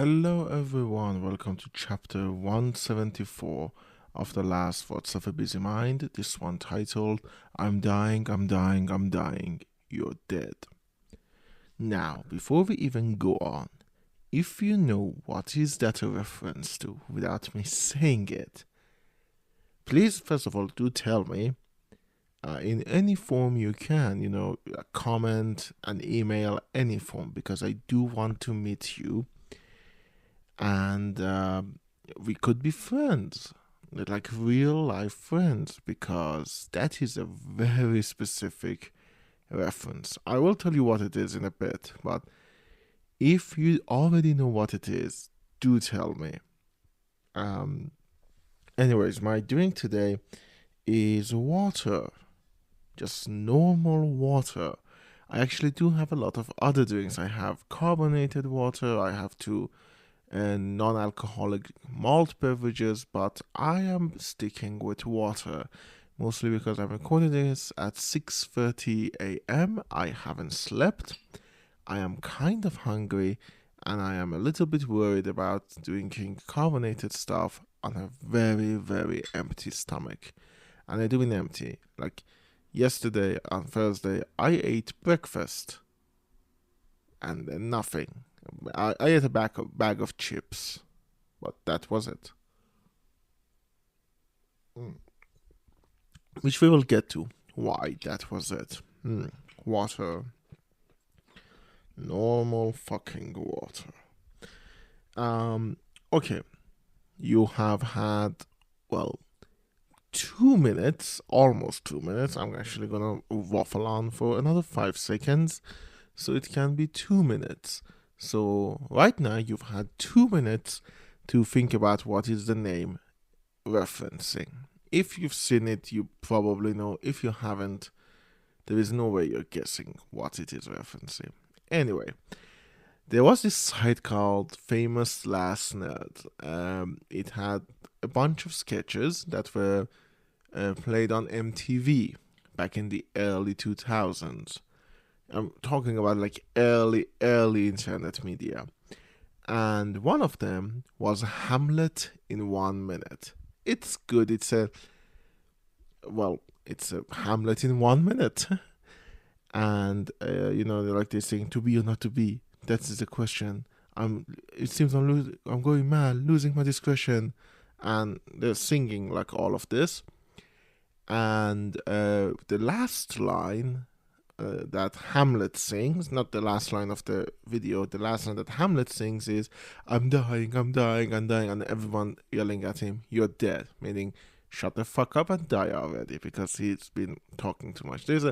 Hello everyone, welcome to chapter 174 of the last Thoughts of a Busy Mind, this one titled I'm Dying, I'm Dying, I'm Dying, You're Dead. Now, before we even go on, if you know what is that a reference to without me saying it, please first of all do tell me in any form you can, a comment, an email, any form, because I do want to meet you and we could be friends, like real life friends, because that is a very specific reference. I will tell you what it is in a bit, but if you already know what it is, do tell me. Um, Anyways, my drink today is water, just normal water. I actually do have a lot of other drinks. I have carbonated water, I have two and non-alcoholic malt beverages, but I am sticking with water, mostly because I'm recording this at 6:30 a.m. I haven't slept. I am kind of hungry, and I am a little bit worried about drinking carbonated stuff on a very, very empty stomach. And I do mean empty. Like yesterday on Thursday, I ate breakfast and then nothing. I ate a bag of chips, but that was it. Mm. Which we will get to. Why that was it. Water. Normal fucking water. Okay. You have had, well, 2 minutes, almost 2 minutes. I'm actually gonna waffle on for another 5 seconds, so it can be 2 minutes. So right now you've had 2 minutes to think about what is the name referencing. If you've seen it, you probably know. If you haven't, there is no way you're guessing what it is referencing. Anyway, there was this site called Famous Last Nerd. It had a bunch of sketches that were played on MTV back in the early 2000s. I'm talking about like early internet media. And one of them was Hamlet in 1 minute. It's good. It's a Hamlet in 1 minute. And like they're saying, to be or not to be. That is the question. It seems I'm going mad, losing my discretion, and they're singing like all of this. And the last line that Hamlet sings, not the last line of the video, the last line that Hamlet sings is, I'm dying, I'm dying, I'm dying, and everyone yelling at him, you're dead, meaning shut the fuck up and die already, because he's been talking too much. There's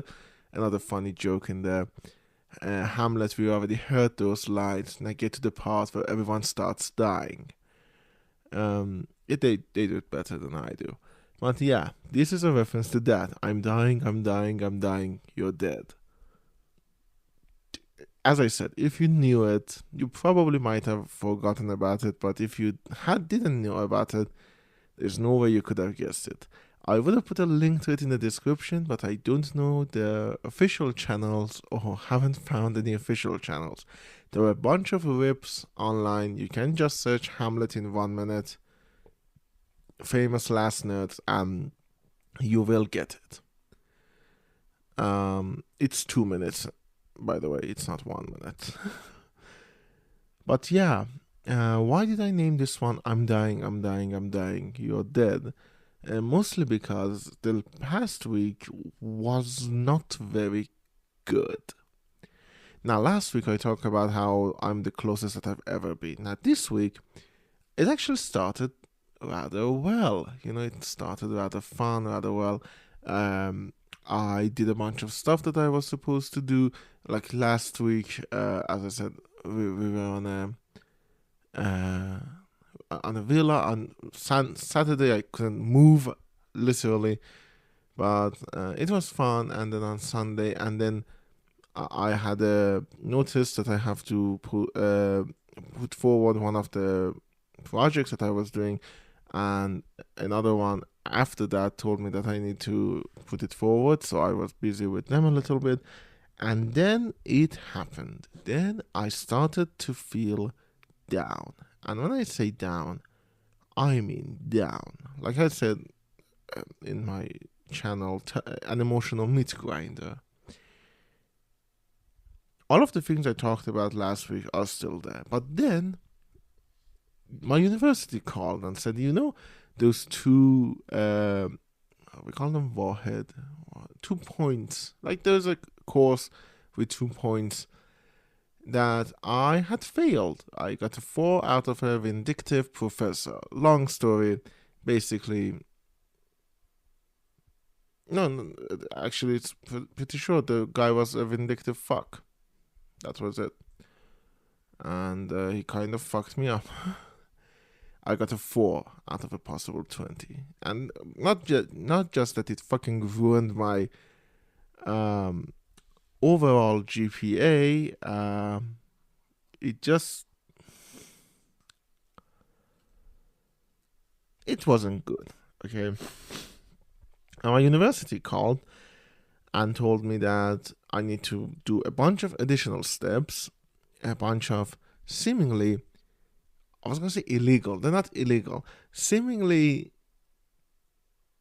another funny joke in there. Hamlet, we already heard those lines, and I get to the part where everyone starts dying. They do it better than I do. But yeah, this is a reference to that. I'm dying, I'm dying, I'm dying, you're dead. As I said, if you knew it, you probably might have forgotten about it, but if you didn't know about it, there's no way you could have guessed it. I would have put a link to it in the description, but I don't know the official channels or haven't found any official channels. There are a bunch of rips online. You can just search Hamlet in 1 minute, Famous Last Nerd, and you will get it. It's 2 minutes, by the way. It's not 1 minute. But yeah, why did I name this one I'm dying, I'm dying, I'm dying, you're dead? Mostly because the past week was not very good. Now, last week I talked about how I'm the closest that I've ever been. Now, this week, it actually started rather well. It started rather fun, rather well. I did a bunch of stuff that I was supposed to do. Like last week, as I said, we were on a villa. On Saturday, I couldn't move, literally, but it was fun. And then on Sunday, and then I had a notice that I have to put forward one of the projects that I was doing, and another one after that told me that I need to put it forward. So I was busy with them a little bit, and then it happened. Then I started to feel down. And when I say down, I mean down. Like I said in my channel, an emotional meat grinder. All of the things I talked about last week are still there. But then my university called and said, those two, we call them warhead, 2 points. Like there's a course with 2 points that I had failed. I got a 4 out of a vindictive professor. Long story. Basically, no, actually, it's pretty short. The guy was a vindictive fuck. That was it. And he kind of fucked me up. I got a 4 out of a possible 20. And not just that it fucking ruined my overall GPA, it wasn't good. Okay. And my university called and told me that I need to do a bunch of additional steps, a bunch of seemingly, I was going to say illegal, they're not illegal, seemingly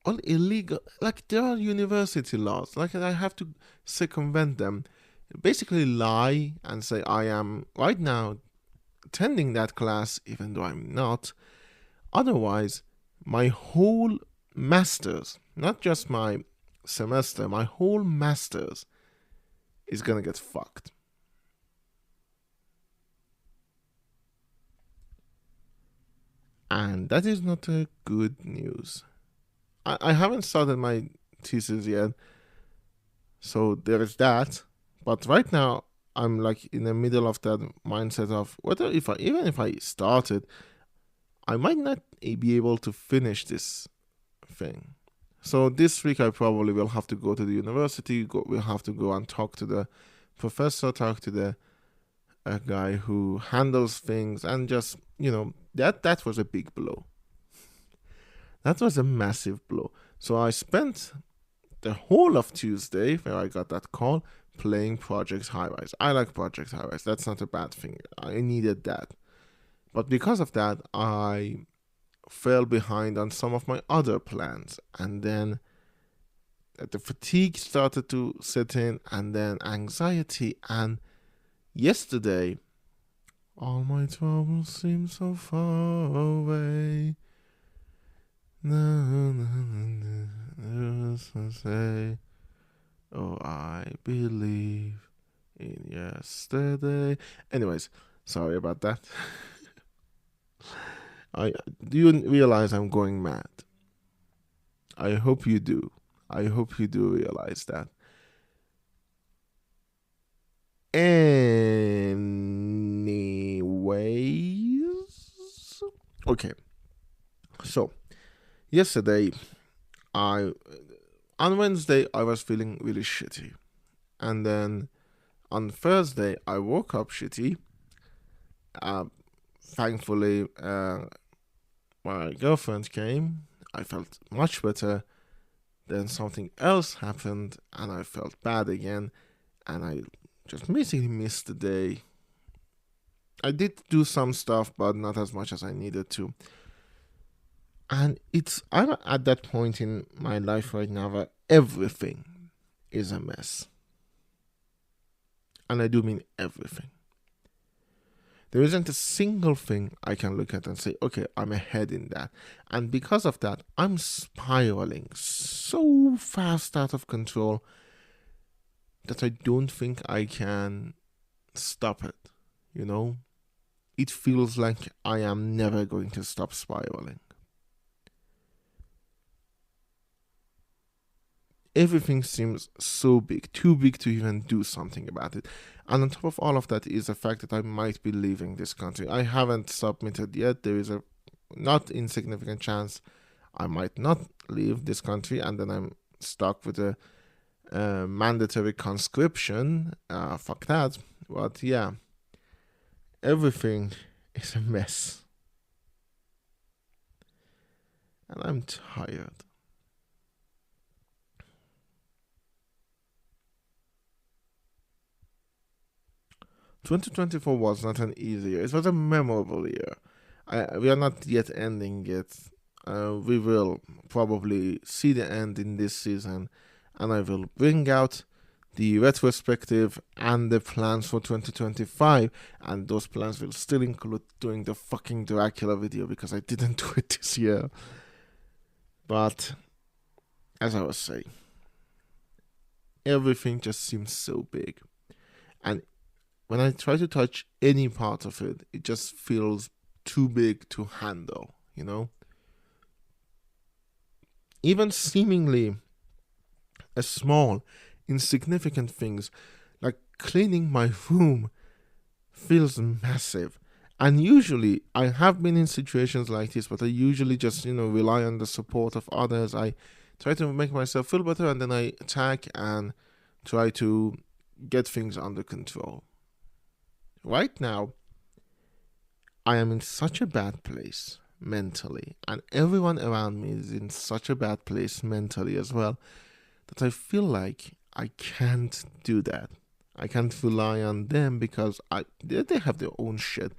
all illegal, like there are university laws, like I have to circumvent them, basically lie and say I am right now attending that class even though I'm not. Otherwise, my whole master's, not just my semester, my whole master's is gonna get fucked. And that is not a good news. I haven't started my thesis yet, so there is that. But right now, I'm like in the middle of that mindset of whether even if I started, I might not be able to finish this thing. So this week I probably will have to go to the university. We'll have to go and talk to the professor, talk to the guy who handles things, and just that was a big blow. That was a massive blow. So I spent the whole of Tuesday, where I got that call, playing Project High Rise. I like Project High Rise. That's not a bad thing. I needed that. But because of that, I fell behind on some of my other plans. And then the fatigue started to set in, and then anxiety. And yesterday, all my troubles seem so far away. Say, oh, I believe in yesterday. Anyways, sorry about that. Do you realize I'm going mad? I hope you do. I hope you do realize that. Anyways, okay. So yesterday, on Wednesday I was feeling really shitty, and then on Thursday I woke up shitty. Thankfully, my girlfriend came. I felt much better. Then something else happened, and I felt bad again, and I just basically missed the day. I did do some stuff, but not as much as I needed to. And I'm at that point in my life right now where everything is a mess. And I do mean everything. There isn't a single thing I can look at and say, okay, I'm ahead in that. And because of that, I'm spiraling so fast out of control that I don't think I can stop it. It feels like I am never going to stop spiraling. Everything seems so big, too big to even do something about it. And on top of all of that is the fact that I might be leaving this country. I haven't submitted yet. There is a not insignificant chance I might not leave this country, and then I'm stuck with a mandatory conscription. Fuck that. But yeah, everything is a mess. And I'm tired. 2024 was not an easy year. It was a memorable year. We are not yet ending it. We will probably see the end in this season, and I will bring out the retrospective and the plans for 2025, and those plans will still include doing the fucking Dracula video because I didn't do it this year. But as I was saying, everything just seems so big, and when I try to touch any part of it, it just feels too big to handle, you know? Even seemingly as small, insignificant things like cleaning my room feels massive. And usually, I have been in situations like this, but I usually just, rely on the support of others. I try to make myself feel better, and then I attack and try to get things under control. Right now, I am in such a bad place mentally, and everyone around me is in such a bad place mentally as well, that I feel like I can't do that. I can't rely on them because they have their own shit.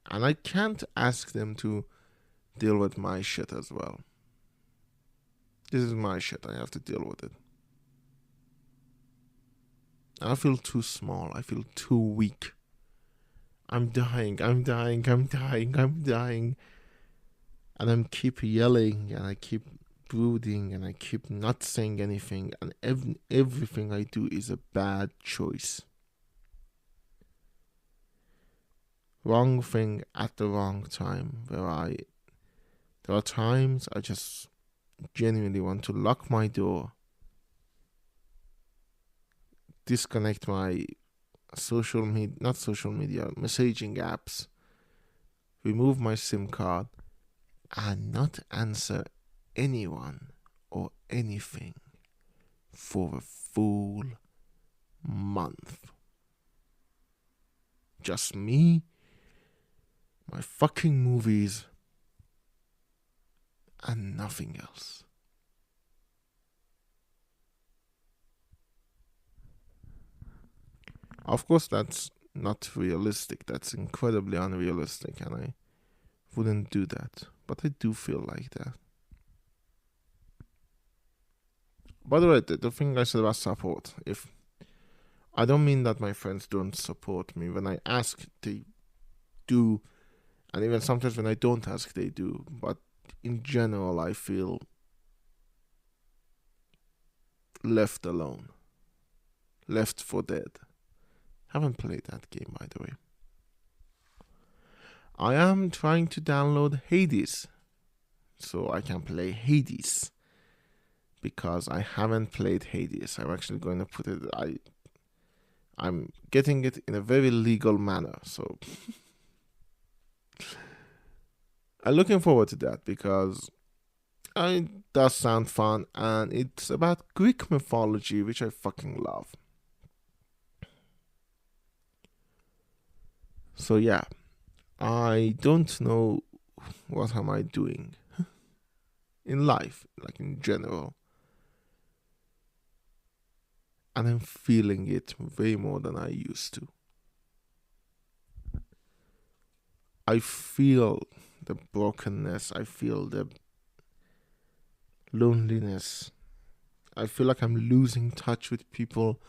And I can't ask them to deal with my shit as well. This is my shit. I have to deal with it. I feel too small. I feel too weak. I'm dying. I'm dying. I'm dying. I'm dying. And I keep yelling and I keep brooding and I keep not saying anything. And everything I do is a bad choice. Wrong thing at the wrong time. There are times I just genuinely want to lock my door, disconnect my messaging apps, remove my SIM card, and not answer anyone or anything for a full month. Just me, my fucking movies, and nothing else. Of course, that's not realistic. That's incredibly unrealistic, and I wouldn't do that. But I do feel like that. By the way, the thing I said about support, if I don't mean that my friends don't support me. When I ask, they do, and even sometimes when I don't ask, they do. But in general, I feel left alone, left for dead. Haven't played that game, by the way. I am trying to download Hades so I can play Hades because I haven't played Hades. I'm actually going to put it. I'm getting it in a very legal manner, so I'm looking forward to that because it does sound fun and it's about Greek mythology, which I fucking love. So yeah, I don't know what am I doing in life, like in general. And I'm feeling it way more than I used to. I feel the brokenness, I feel the loneliness. I feel like I'm losing touch with people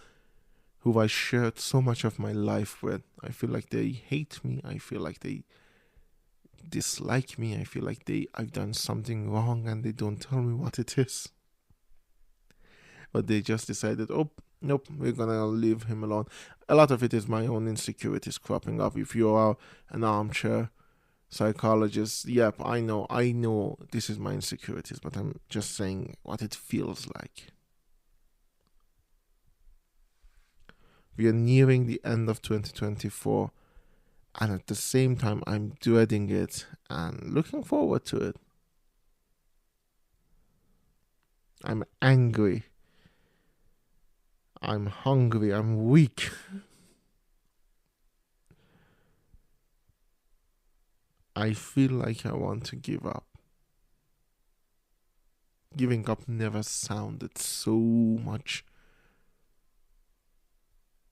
who I shared so much of my life with. I feel like they hate me. I feel like they dislike me. I feel like I've done something wrong and they don't tell me what it is. But they just decided, oh, nope, we're gonna leave him alone. A lot of it is my own insecurities cropping up. If you are an armchair psychologist, yep, I know this is my insecurities, but I'm just saying what it feels like. We are nearing the end of 2024, and at the same time, I'm dreading it and looking forward to it. I'm angry. I'm hungry. I'm weak. I feel like I want to give up. Giving up never sounded so much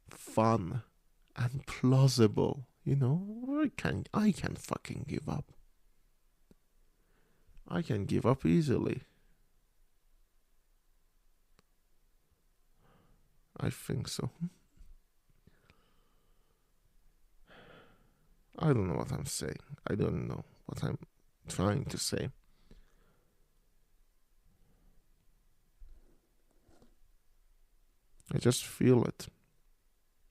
fun and plausible. I can fucking give up. I can give up easily. I think so. I don't know what I'm saying. I don't know what I'm trying to say. I just feel it.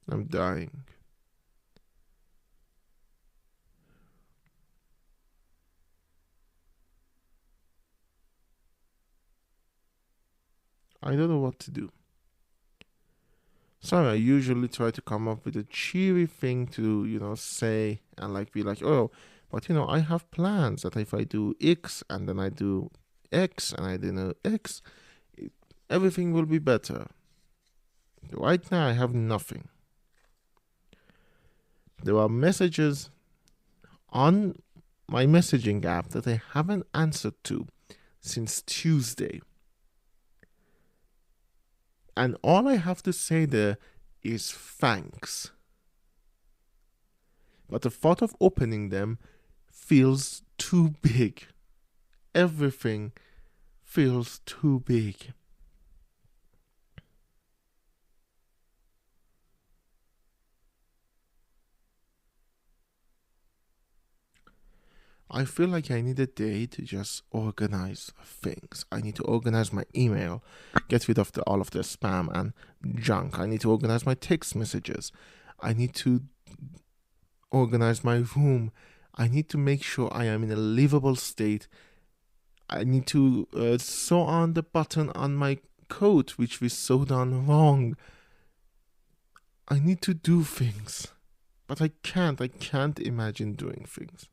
I'm dying. I don't know what to do. So I usually try to come up with a cheery thing to, say and be like, oh, but I have plans that if I do X and then I do X and I do X, everything will be better. Right now I have nothing. There are messages on my messaging app that I haven't answered to since Tuesday. And all I have to say there is thanks. But the thought of opening them feels too big. Everything feels too big. I feel like I need a day to just organize things. I need to organize my email, get rid of all of the spam and junk. I need to organize my text messages. I need to organize my room. I need to make sure I am in a livable state. I need to sew on the button on my coat, which we sewed on wrong. I need to do things. But I can't. I can't imagine doing things.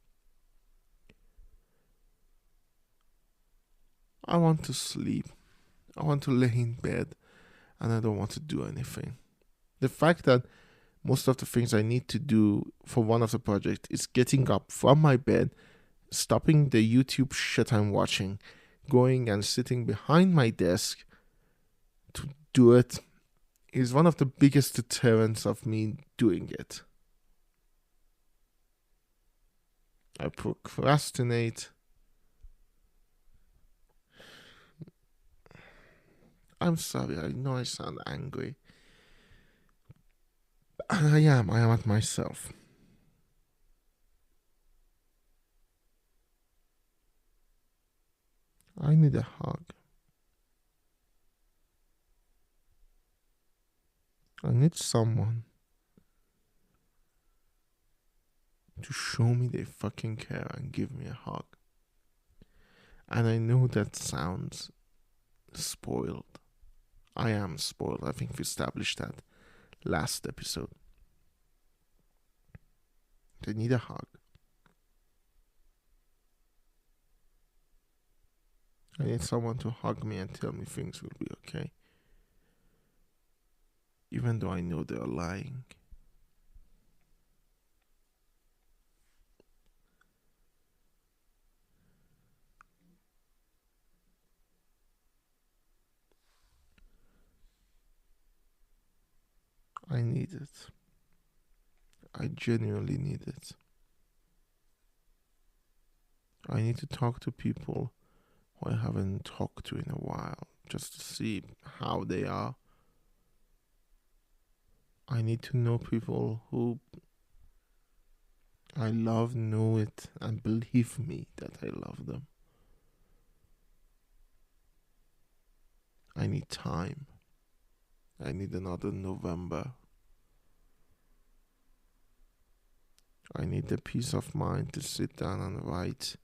I want to sleep. I want to lay in bed and I don't want to do anything. The fact that most of the things I need to do for one of the projects is getting up from my bed, stopping the YouTube shit I'm watching, going and sitting behind my desk to do it is one of the biggest deterrents of me doing it. I procrastinate. I'm sorry, I know I sound angry. I am at myself. I need a hug. I need someone to show me they fucking care and give me a hug. And I know that sounds spoiled. I am spoiled. I think we established that last episode. They need a hug. I need someone to hug me and tell me things will be okay. Even though I know they're lying. I need it. I genuinely need it. I need to talk to people who I haven't talked to in a while, just to see how they are. I need to know people who I love, know it, and believe me that I love them. I need time. I need another November. I need the peace of mind to sit down and write.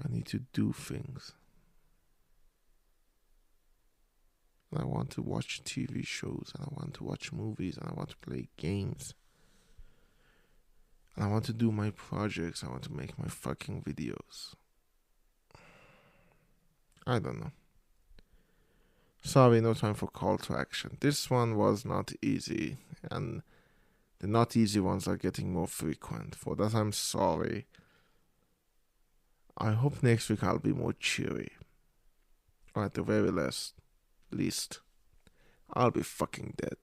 I need to do things. I want to watch TV shows, and I want to watch movies, and I want to play games. And I want to do my projects. I want to make my fucking videos. I don't know. Sorry, no time for call to action. This one was not easy, and the not easy ones are getting more frequent. For that, I'm sorry. I hope next week I'll be more cheery. Or at the very least, I'll be fucking dead.